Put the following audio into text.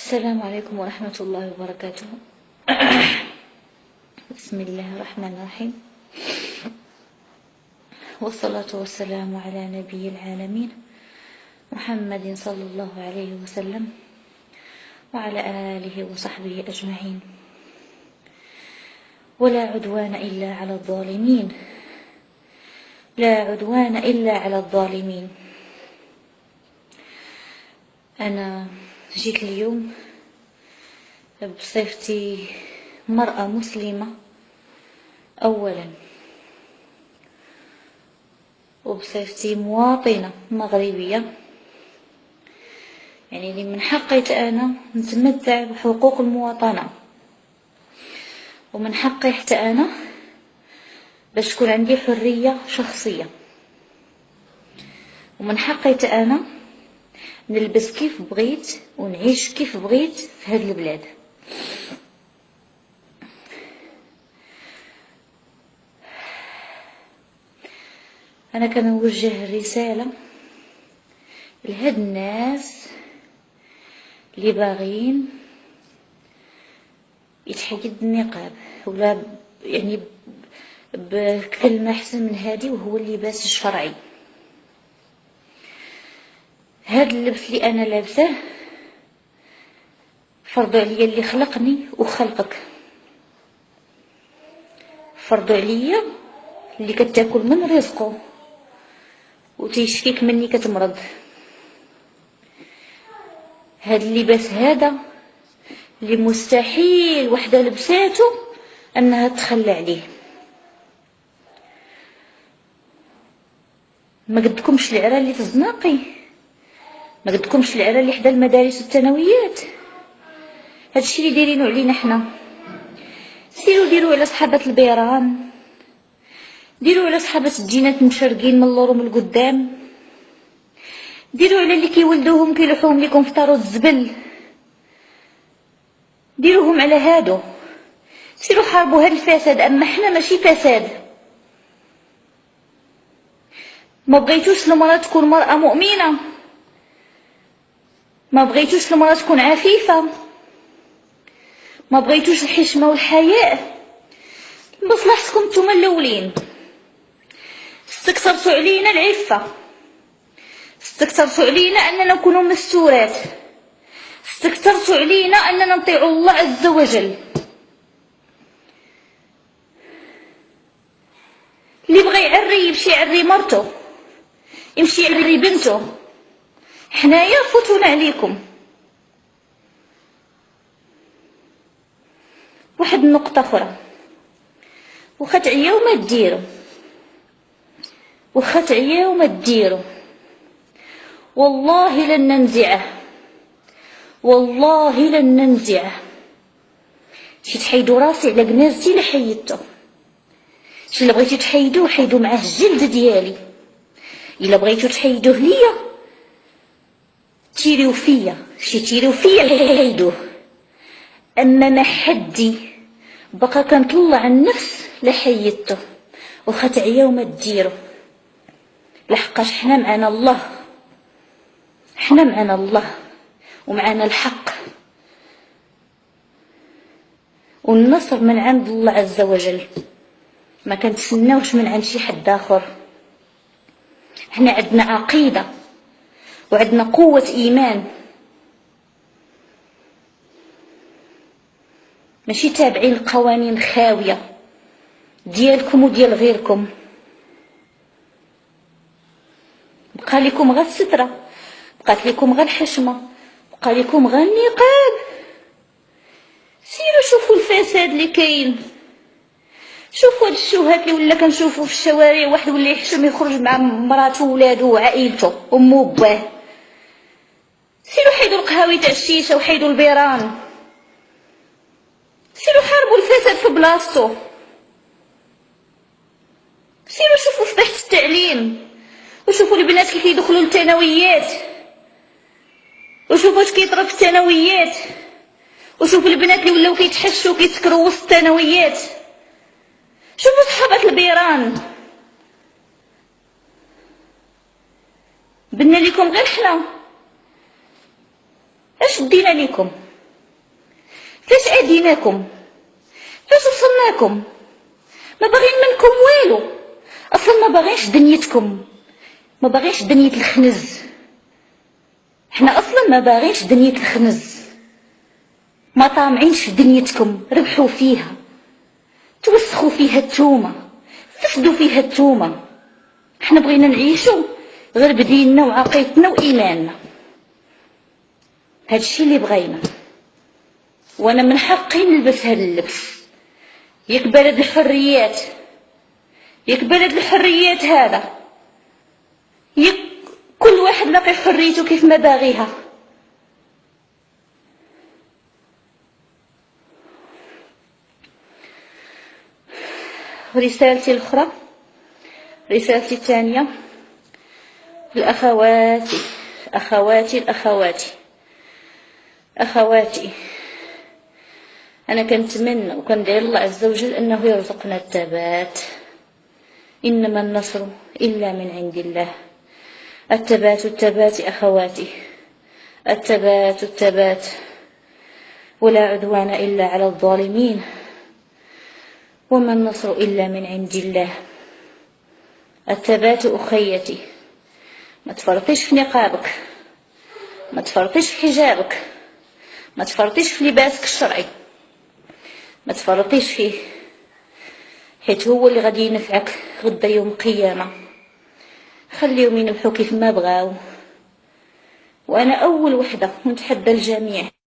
السلام عليكم ورحمة الله وبركاته. بسم الله الرحمن الرحيم، والصلاة والسلام على نبي العالمين محمد صلى الله عليه وسلم وعلى آله وصحبه أجمعين. ولا عدوان إلا على الظالمين، لا عدوان إلا على الظالمين. أنا جيت اليوم بصفتي مرأة مسلمة أولا، وبصفتي مواطنة مغربية، يعني اللي من حقي أنا نتمتع بحقوق المواطنة، ومن حقي حتى أنا باش تكون عندي حرية شخصية، ومن حقي أنا نلبس كيف بغيت ونعيش كيف بغيت في هذه البلاد. أنا كنوجه رسالة لهاد الناس اللي باغين يتحيد النقاب، ولا يعني بكلمة أحسن من هذه، وهو اللباس الشرعي. هاد اللبس اللي أنا لابساه فرض عليا اللي خلقني وخلقك، فرض عليا اللي كتاكل من رزقه وتيشفيك مني كتمرض. هاد اللباس هذا اللي مستحيل وحده لبساته انها تخلى عليه. ما قدكمش العرا اللي في الزناقي، ما قدكمش العرا اللي حدا المدارس والثانويات. هادشي اللي دايرينو علينا حنا. سيروا ديروا على صحابة البيران، ديروا على صحابة الجينات المشرقين من اللور ومن القدام، ديروا على اللي كيولدوهم كيلوحوهم لكم في طارود الزبل، ديروهم على هادو. سيروا حاربوا هاد الفساد. اما حنا ماشي فساد. ما بغيتوش المرأة تكون مرأة مؤمنة، ما بغيتوش المرأة تكون عفيفة، ما بغيتوش الحشمة والحياء. بصلحتكم نتوما الاولين استكثرتوا علينا العفة، استكثرتوا علينا اننا نكونوا مستورات، استكثرتوا علينا اننا نطيعوا الله عز وجل. اللي بغى يعري يمشي يعري مرته، يمشي يعري بنته. حنايا فوتونا عليكم. واحد النقطة أخرى، وخا تعياو ما ديروا، وخا تعياو ما ديروا، والله لن ننزعه، والله لن ننزعه. شي تحيدوا راسي على جنازتي لا حيدته. شي اللي بغيتو تحيدوه حيدوا معاه الجلد ديالي، الا بغيتو تحيدوه ليا تيريو فيا، شي تيريو فيا حيدوه. اما ما حدي بقى كنطلع النفس لحيدته. وخا تعياو ما ديروا، لحقاش حنا معنا الله، حنا معنا الله ومعنا الحق، والنصر من عند الله عز وجل، ما كنتسناوش من عند شي حد اخر. حنا عندنا عقيدة وعندنا قوة ايمان، ماشي تابعين القوانين خاوية ديالكم وديال غيركم. بقى لكم غير السترة، بقات لكم غير الحشمة، بقى لكم غير النقاب. سيروا شوفوا الفساد اللي كاين، شوفوا هاد الشوهات اللي ولا كنشوفوا في الشوارع. واحد ولا يحشم يخرج مع مراته وولادو وعائلته امه وباه. سيروا حيدوا القهاوي تاع الشيشه وحيدوا البيران، سيروا حاربوا الفساد في بلاصتو. سيروا شوفوا في بحث التعليم، وشوفوا البنات كيف يدخلوا للثانويات، وشوفوا اش كيطرا في الثانويات، وشوفوا البنات اللي ولاو كيتحشوا كيسكروا وسط الثانويات. شوفوا صحابة البيران. بنا لكم غير حنا، اش دينا لكم؟ فاش اديناكم؟ فاش وصلناكم؟ ما باغيين منكم والو، اصلا ما باغينش دنيتكم، ما باغينش دنية الخنز. حنا اصلا ما باغينش دنية الخنز، ما طامعينش في دنيتكم، ربحوا فيها، توسخوا فيها التومه، فسدوا فيها التومه. حنا بغينا نعيشوا غير بديننا وعقيدتنا وايماننا، هادشي اللي بغينا. وانا من حقي نلبس هاد اللبس. ياك بلد الحريات، ياك بلد الحريات هذا، ياك كل واحد لاقي حريته كيف ما باغيها. رسالتي الاخرى، رسالتي الثانيه الاخواتي، اخواتي، انا كنتمنى وكندعي الله عز وجل انه يرزقنا الثبات. انما النصر الا من عند الله. الثبات اخواتي، الثبات، ولا عدوان الا على الظالمين، وما النصر الا من عند الله. الثبات اخيتي، ما تفرطيش في نقابك، ما تفرطيش في حجابك، ما تفرطيش في لباسك الشرعي، ما تفرطيش فيه، حيت هو اللي غادي ينفعك غدا يوم القيامه. خليهم ينفعوا كيف ما بغاو، وانا اول وحده، ونتحدى الجميع